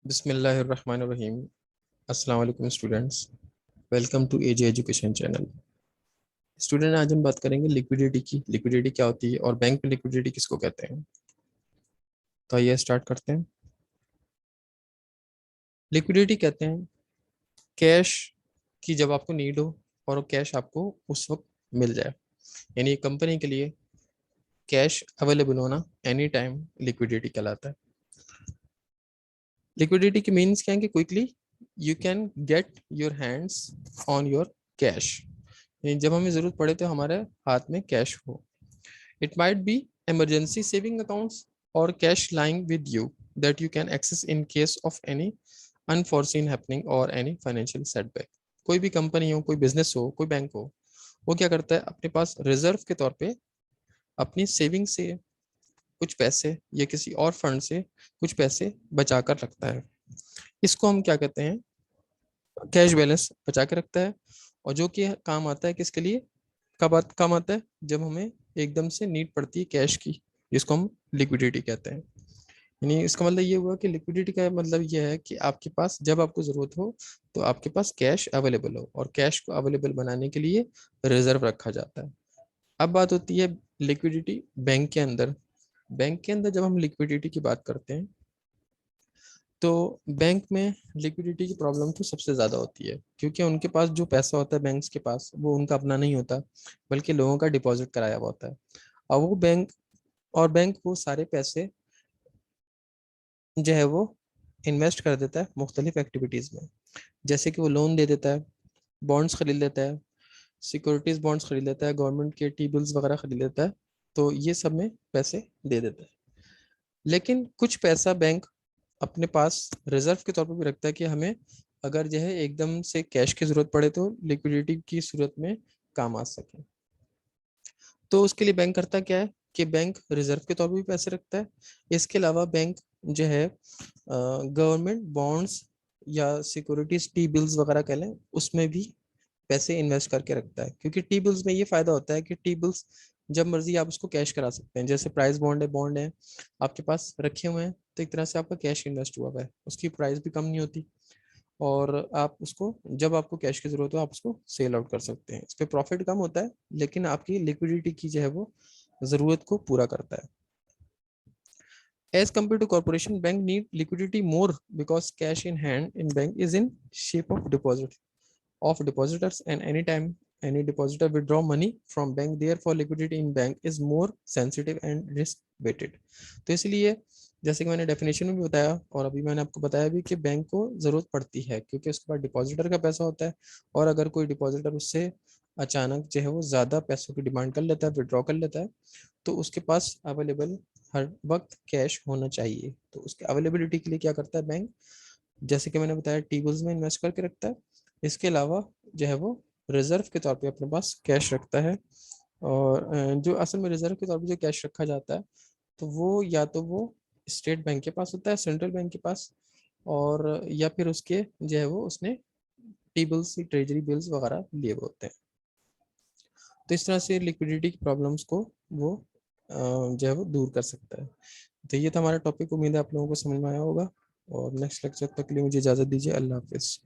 बिस्मिल्लाहिर्रहमानिर्रहीम। अस्सलाम वालेकुम students, welcome to A J education channel. Student, आज हम बात करेंगे लिक्विडिटी की। लिक्विडिटी क्या होती है और बैंक में लिक्विडिटी किसको कहते हैं। तो आइए स्टार्ट करते हैं। लिक्विडिटी कहते हैं कैश की जब आपको नीड हो और वो कैश आपको उस वक्त मिल जाए, यानी कंपनी के लिए कैश अवेलेबल होना एनी टाइम लिक्विडिटी कहलाता है। लिक्विडिटी की मीन्स क्या है कि quickly you can get your hands on your cash, जब हमें ज़रूरत पड़े तो हमारे हाथ में कैश हो। It might be emergency saving accounts or cash lying with you that you can access in case of any unforeseen happening or any financial setback। कोई भी कंपनी हो, कोई बिजनेस हो, कोई बैंक हो, वो क्या करता है अपने पास रिजर्व के तौर पे अपनी सेविंग से कुछ पैसे या किसी और फंड से कुछ पैसे बचा कर रखता है। इसको हम क्या कहते हैं, कैश बैलेंस बचा के रखता है। और जो कि काम आता है किसके लिए, कब काम आता है, जब हमें एकदम से नीड पड़ती है कैश की, जिसको हम लिक्विडिटी कहते हैं। यानी इसका मतलब ये हुआ कि लिक्विडिटी का मतलब ये है कि आपके पास जब आपको जरूरत हो तो आपके पास कैश अवेलेबल हो, और कैश को अवेलेबल बनाने के लिए रिजर्व रखा जाता है। अब बात होती है लिक्विडिटी बैंक के अंदर। बैंक के अंदर जब हम लिक्विडिटी की बात करते हैं तो बैंक में लिक्विडिटी की प्रॉब्लम तो सबसे ज़्यादा होती है, क्योंकि उनके पास जो पैसा होता है बैंक्स के पास वो उनका अपना नहीं होता, बल्कि लोगों का डिपॉजिट कराया हुआ होता है। और वो बैंक वो सारे पैसे जो है वो इन्वेस्ट कर देता है मुख्तलिफ एक्टिविटीज़ में। जैसे कि वो लोन दे देता है, बॉन्ड्स खरीद लेता है, सिक्योरिटीज बॉन्ड्स खरीद लेता है, गवर्नमेंट के टी बिल्स वगैरह खरीद लेता है। तो ये सब में पैसे दे देता है। लेकिन कुछ पैसा बैंक अपने पास रिजर्व के तौर पर भी रखता है कि हमें अगर जो है एकदम से कैश की जरूरत पड़े तो लिक्विडिटी की सूरत में काम आ सके। तो उसके लिए बैंक करता क्या है कि बैंक रिजर्व के तौर पर भी पैसे रखता है। इसके अलावा बैंक जो है गवर्नमेंट बॉन्ड्स या सिक्योरिटीज टी बिल्स वगैरह कह लें, उसमें भी पैसे इन्वेस्ट करके रखता है। क्योंकि टी बिल्स में ये फायदा होता है कि टी बिल्स जब मर्जी आप उसको कैश करा सकते हैं। जैसे प्राइस बॉन्ड है आपके पास रखे हुए हैं, तो एक तरह से आपका कैश इन्वेस्ट हुआ है, उसकी प्राइस भी कम नहीं होती, और आप उसको जब आपको कैश की जरूरत हो आप उसको सेल आउट कर सकते हैं। इस पर प्रॉफिट कम होता है, लेकिन आपकी लिक्विडिटी की जो है वो जरूरत को पूरा करता है। As compared to corporation, bank need liquidity more because cash in hand in bank is in shape of deposit of depositors, and anytime any depositor withdraw money from bank, therefore liquidity in bank is more sensitive and risk weighted। तो इसलिए जैसे कि मैंने definition में भी बताया और अभी मैंने आपको बताया भी कि बैंक को जरूरत पड़ती है क्योंकि उसके पास डिपॉजिटर का पैसा होता है, और अगर कोई डिपॉजिटर उससे अचानक जो है वो ज़्यादा पैसों की डिमांड कर लेता है, विड्रॉ कर लेता है, तो उसके पास अवेलेबल हर वक्त कैश होना चाहिए। तो उसके अवेलेबिलिटी के लिए क्या करता है बैंक, जैसे कि मैंने बताया टी बिल्स में इन्वेस्ट करके रखता है। इसके अलावा जो है वो रिजर्व के तौर पे अपने पास कैश रखता है। और जो असल में रिजर्व के तौर पे जो कैश रखा जाता है तो वो या तो वो स्टेट बैंक के पास होता है, सेंट्रल बैंक के पास, और या फिर उसके जो है वो उसने टी बिल्स, ट्रेजरी बिल्स वगैरह लिए हुए होते हैं। तो इस तरह से लिक्विडिटी की प्रॉब्लम्स को वो जो है वो दूर कर सकता है। तो ये था हमारा टॉपिक। उम्मीद है आप लोगों को समझ में आया होगा, और नेक्स्ट लेक्चर तक के लिए मुझे इजाज़त दीजिए। अल्लाह हाफिज़।